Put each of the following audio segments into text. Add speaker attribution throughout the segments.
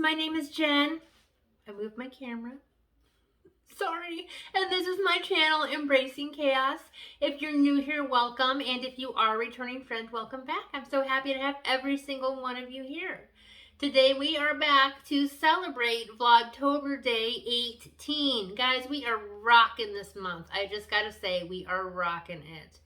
Speaker 1: my name is Jen. I moved my camera. Sorry. And this is my channel, Embracing Chaos. If you're new here, welcome. And if you are a returning friend, welcome back. I'm so happy to have every single one of you here. Today we are back to celebrate Vlogtober Day 18. Guys, we are rocking this month. I just gotta say, we are rocking it.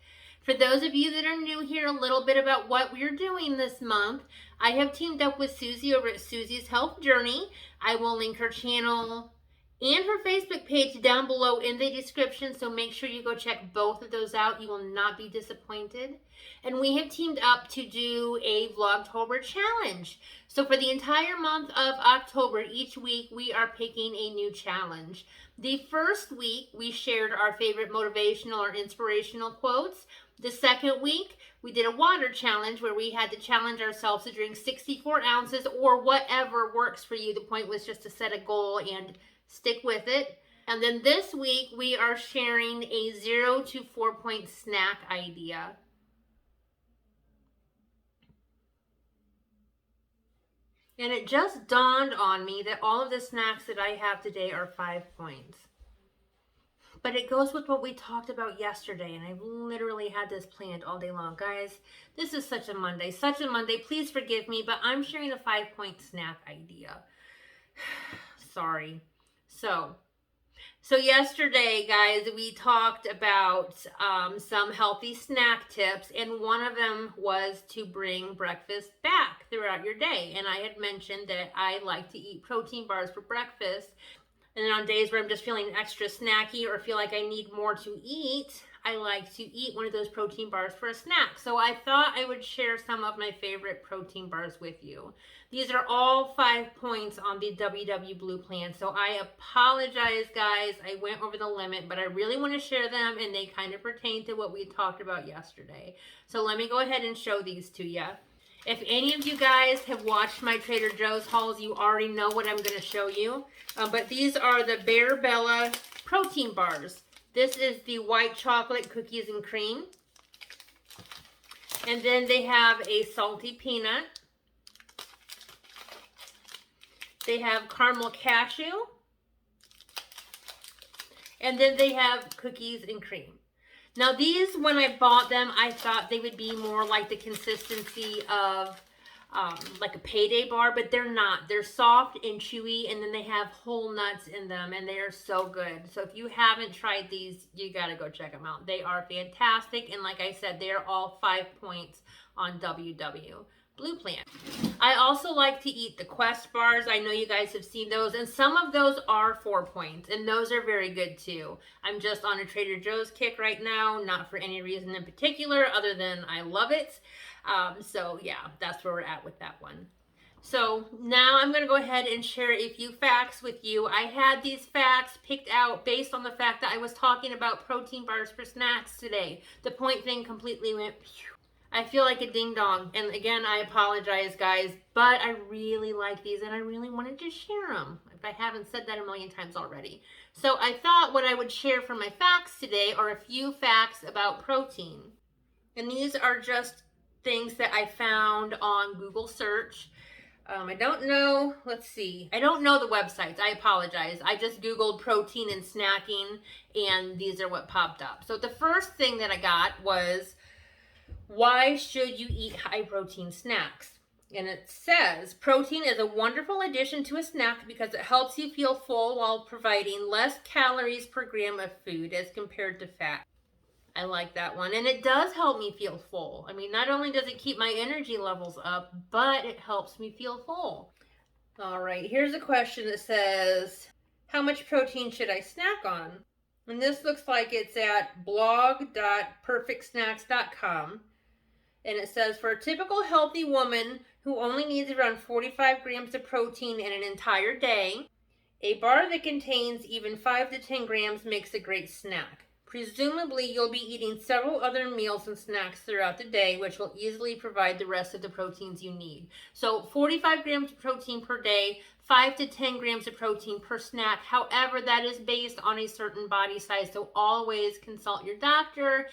Speaker 1: For those of you that are new here, a little bit about what we're doing this month. I have teamed up with Suzy over at Suzy's Health Journey. I will link her channel and her Facebook page down below in the description, so make sure you go check both of those out. You will not be disappointed. And we have teamed up to do a Vlogtober challenge. So for the entire month of October, each week we are picking a new challenge. The first week we shared our favorite motivational or inspirational quotes. The second week we did a water challenge where we had to challenge ourselves to drink 64 ounces or whatever works for you. The point was just to set a goal and stick with it. And then this week we are sharing a 0 to 4 point snack idea. And it just dawned on me that all of the snacks that I have today are 5 points. But it goes with what we talked about yesterday, and I've literally had this planned all day long. Guys, this is such a Monday. Please forgive me, but I'm sharing a 5 point snack idea. Sorry. So yesterday, guys, we talked about some healthy snack tips, and one of them was to bring breakfast back throughout your day. And I had mentioned that I like to eat protein bars for breakfast. And then on days where I'm just feeling extra snacky or feel like I need more to eat, I like to eat one of those protein bars for a snack. So I thought I would share some of my favorite protein bars with you. These are all 5 points on the WW Blue plan. So I apologize, guys. I went over the limit, but I really want to share them, and they kind of pertain to what we talked about yesterday. So let me go ahead and show these to you. If any of you guys have watched my Trader Joe's hauls, you already know what I'm going to show you. But these are the Bear Bella protein bars. This is the white chocolate cookies and cream. And then they have a salty peanut. They have caramel cashew. And then they have cookies and cream. Now these, when I bought them, I thought they would be more like the consistency of like a payday bar, but they're not. They're soft and chewy, and then they have whole nuts in them, and they are so good. So if you haven't tried these, you gotta go check them out. They are fantastic, and like I said, they are all 5 points on WW Blue Plan. I also like to eat the Quest bars. I know you guys have seen those, and some of those are 4 points, and those are very good too. I'm just on a Trader Joe's kick right now, not for any reason in particular other than I love it. So yeah, that's where we're at with that one. So now I'm going to go ahead and share a few facts with you. I had these facts picked out based on the fact that I was talking about protein bars for snacks today. The point thing completely went phew. I feel like a ding dong, and again, I apologize, guys, but I really like these, and I really wanted to share them, if I haven't said that a million times already. So I thought what I would share from my facts today are a few facts about protein. And these are just things that I found on Google search. I don't know, let's see. I don't know the websites, I apologize. I just Googled protein and snacking, and these are what popped up. So the first thing that I got was, why should you eat high protein snacks? And it says, protein is a wonderful addition to a snack because it helps you feel full while providing less calories per gram of food as compared to fat. I like that one. And it does help me feel full. I mean, not only does it keep my energy levels up, but it helps me feel full. All right, here's a question that says, how much protein should I snack on? And this looks like it's at blog.perfectsnacks.com. And it says, for a typical healthy woman who only needs around 45 grams of protein in an entire day, a bar that contains even 5 to 10 grams makes a great snack. Presumably, you'll be eating several other meals and snacks throughout the day, which will easily provide the rest of the proteins you need. So 45 grams of protein per day, 5 to 10 grams of protein per snack. However, that is based on a certain body size, so always consult your doctor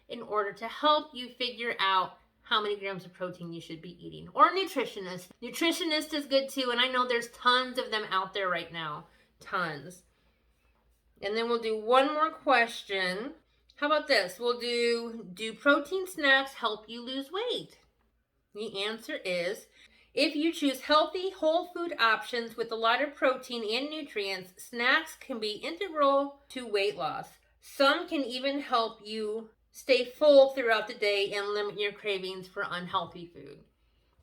Speaker 1: in order to help you figure out how many grams of protein you should be eating. Or a nutritionist. Nutritionist is good too, and I know there's tons of them out there right now. Tons. And then we'll do one more question. How about this? We'll do protein snacks help you lose weight? The answer is, if you choose healthy, whole food options with a lot of protein and nutrients, snacks can be integral to weight loss. Some can even help you stay full throughout the day and limit your cravings for unhealthy food.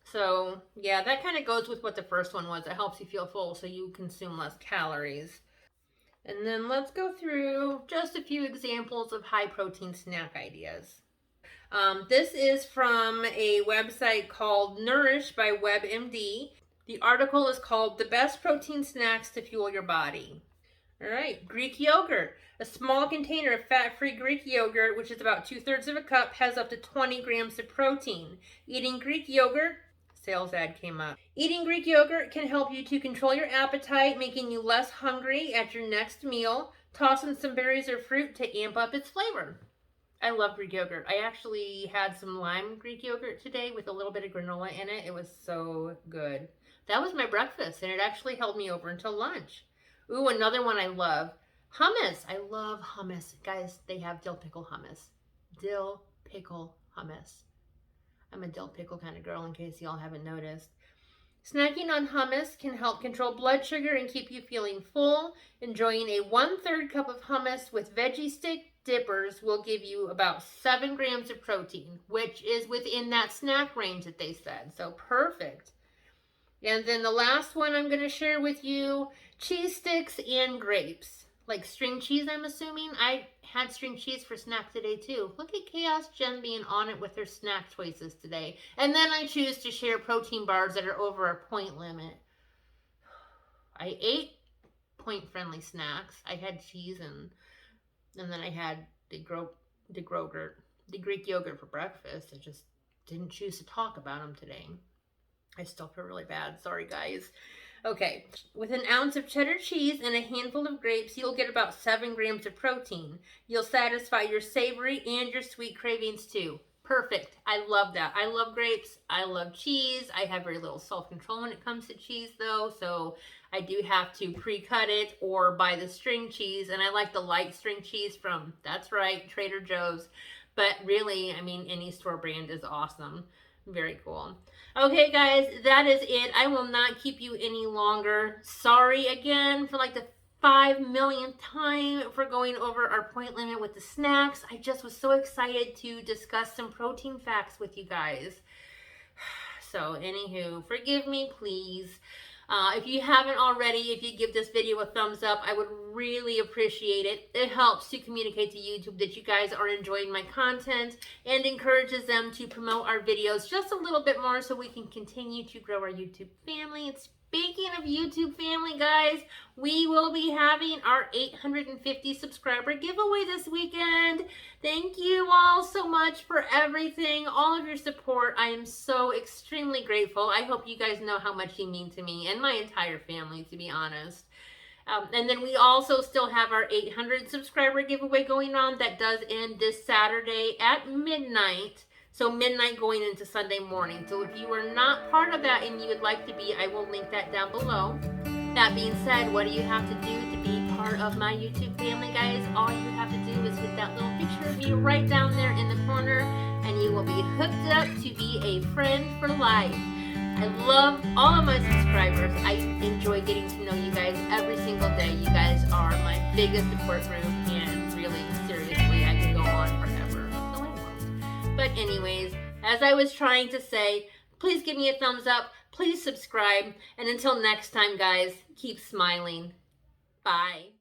Speaker 1: So, yeah, that kind of goes with what the first one was. It helps you feel full so you consume less calories. And then let's go through just a few examples of high protein snack ideas. This is from a website called Nourish by WebMD. The article is called The Best Protein Snacks to Fuel Your Body. All right, Greek yogurt. A small container of fat-free Greek yogurt, which is about 2/3 of a cup, has up to 20 grams of protein. Eating Greek yogurt, sales ad came up. Eating Greek yogurt can help you to control your appetite, making you less hungry at your next meal. Toss in some berries or fruit to amp up its flavor. I love Greek yogurt. I actually had some lime Greek yogurt today with a little bit of granola in it. It was so good. That was my breakfast, and it actually held me over until lunch. Ooh, another one I love. Hummus. I love hummus. Guys, they have dill pickle hummus. Dill pickle hummus. I'm a dill pickle kind of girl, in case y'all haven't noticed. Snacking on hummus can help control blood sugar and keep you feeling full. Enjoying a 1/3 cup of hummus with veggie stick dippers will give you about 7 grams of protein, which is within that snack range that they said. So perfect. And then the last one I'm going to share with you, cheese sticks and grapes. Like string cheese, I'm assuming. I had string cheese for snack today too. Look at Chaos Jenn being on it with her snack choices today. And then I choose to share protein bars that are over a point limit. I ate point-friendly snacks. I had cheese and then I had the Greek yogurt for breakfast. I just didn't choose to talk about them today. I still feel really bad. Sorry, guys. Okay, with an ounce of cheddar cheese and a handful of grapes, you'll get about 7 grams of protein. You'll satisfy your savory and your sweet cravings too. Perfect. I love that. I love grapes. I love cheese. I have very little self-control when it comes to cheese though, so I do have to pre-cut it or buy the string cheese, and I like the light string cheese from, that's right, Trader Joe's. But really, I mean, any store brand is awesome. Very cool. Okay, guys, that is it. I will not keep you any longer. Sorry again for like the 5 millionth time for going over our point limit with the snacks. I just was so excited to discuss some protein facts with you guys. So, anywho, forgive me, please. If you haven't already, if you give this video a thumbs up, I would really appreciate it. It helps to communicate to YouTube that you guys are enjoying my content and encourages them to promote our videos just a little bit more so we can continue to grow our YouTube family. And speaking of YouTube family, guys, we will be having our 850 subscriber giveaway this weekend. Thank you all so much for everything, all of your support. I am so extremely grateful. I hope you guys know how much you mean to me and my entire family, to be honest. And then we also still have our 800 subscriber giveaway going on that does end this Saturday at midnight. So midnight going into Sunday morning. So if you are not part of that and you would like to be, I will link that down below. That being said, what do you have to do to be part of my YouTube family, guys? All you have to do is hit that little picture of me right down there in the corner, and you will be hooked up to be a friend for life. I love all of my subscribers. I enjoy getting to know you guys every single day. You guys are my biggest support group, and really, seriously, I could go on forever. So I won't. But anyways, as I was trying to say, please give me a thumbs up. Please subscribe. And until next time, guys, keep smiling. Bye.